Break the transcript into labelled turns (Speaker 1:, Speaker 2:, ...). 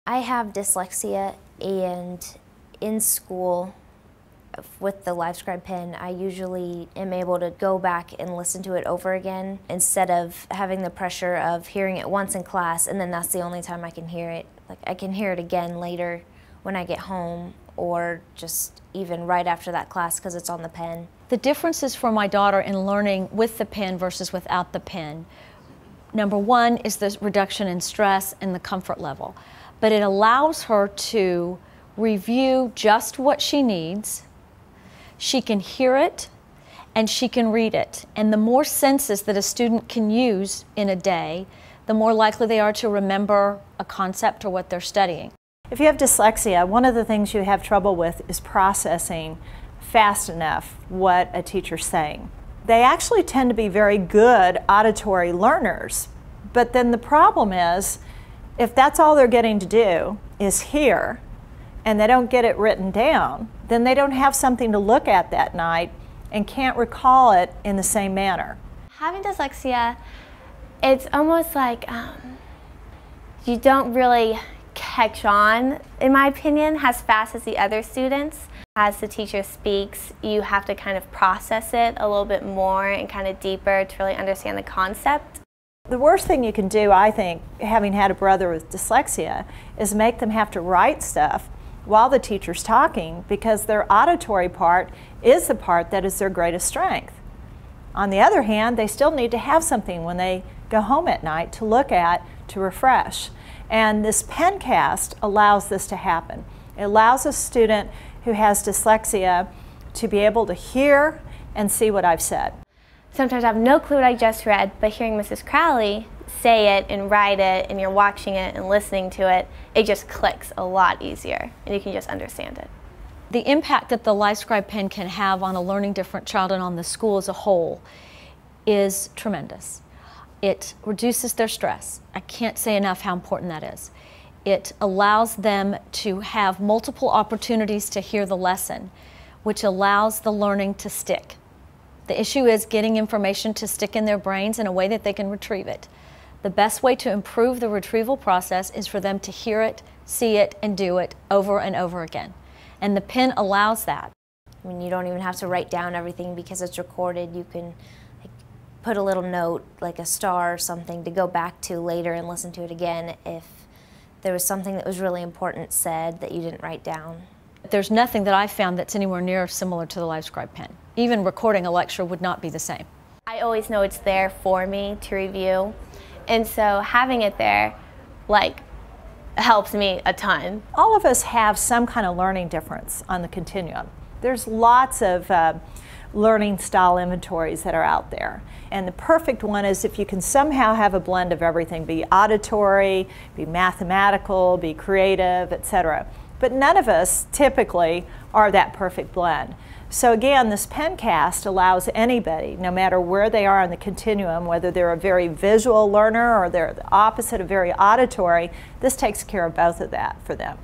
Speaker 1: I have dyslexia, and in school with the Livescribe pen, I usually am able to go back and listen to it over again instead of having the pressure of hearing it once in class and then that's the only time I can hear it. Like, I can hear it again later when I get home or just even right after that class because it's on the pen.
Speaker 2: The differences for my daughter in learning with the pen versus without the pen. Number one is the reduction in stress and the comfort level. But it allows her to review just what she needs. She can hear it and she can read it. And the more senses that a student can use in a day, the more likely they are to remember a concept or what they're studying.
Speaker 3: If you have dyslexia, one of the things you have trouble with is processing fast enough what a teacher's saying. They actually tend to be very good auditory learners, but then the problem is if that's all they're getting to do is hear and they don't get it written down, then they don't have something to look at that night and can't recall it in the same manner.
Speaker 4: Having dyslexia, it's almost like you don't really catch on, in my opinion, as fast as the other students. As the teacher speaks, you have to kind of process it a little bit more and kind of deeper to really understand the concept.
Speaker 3: The worst thing you can do, I think, having had a brother with dyslexia, is make them have to write stuff while the teacher's talking because their auditory part is the part that is their greatest strength. On the other hand, they still need to have something when they go home at night to look at to refresh. And this pencast allows this to happen. It allows a student who has dyslexia to be able to hear and see what I've said.
Speaker 4: Sometimes I have no clue what I just read, but hearing Mrs. Crowley say it and write it, and you're watching it and listening to it, it just clicks a lot easier, and you can just understand it.
Speaker 2: The impact that the Livescribe pen can have on a learning different child and on the school as a whole is tremendous. It reduces their stress. I can't say enough how important that is. It allows them to have multiple opportunities to hear the lesson, which allows the learning to stick. The issue is getting information to stick in their brains in a way that they can retrieve it. The best way to improve the retrieval process is for them to hear it, see it, and do it over and over again. And the pen allows that.
Speaker 1: I mean, you don't even have to write down everything because it's recorded. You can put a little note, like a star or something, to go back to later and listen to it again if there was something that was really important said that you didn't write down.
Speaker 2: There's nothing that I've found that's anywhere near similar to the Livescribe pen. Even recording a lecture would not be the same.
Speaker 4: I always know it's there for me to review, and so having it there, helps me a ton.
Speaker 3: All of us have some kind of learning difference on the continuum. There's lots of learning style inventories that are out there. And the perfect one is if you can somehow have a blend of everything, be auditory, be mathematical, be creative, etc. But none of us typically are that perfect blend. So again, this pencast allows anybody, no matter where they are on the continuum, whether they're a very visual learner or they're the opposite of very auditory, this takes care of both of that for them.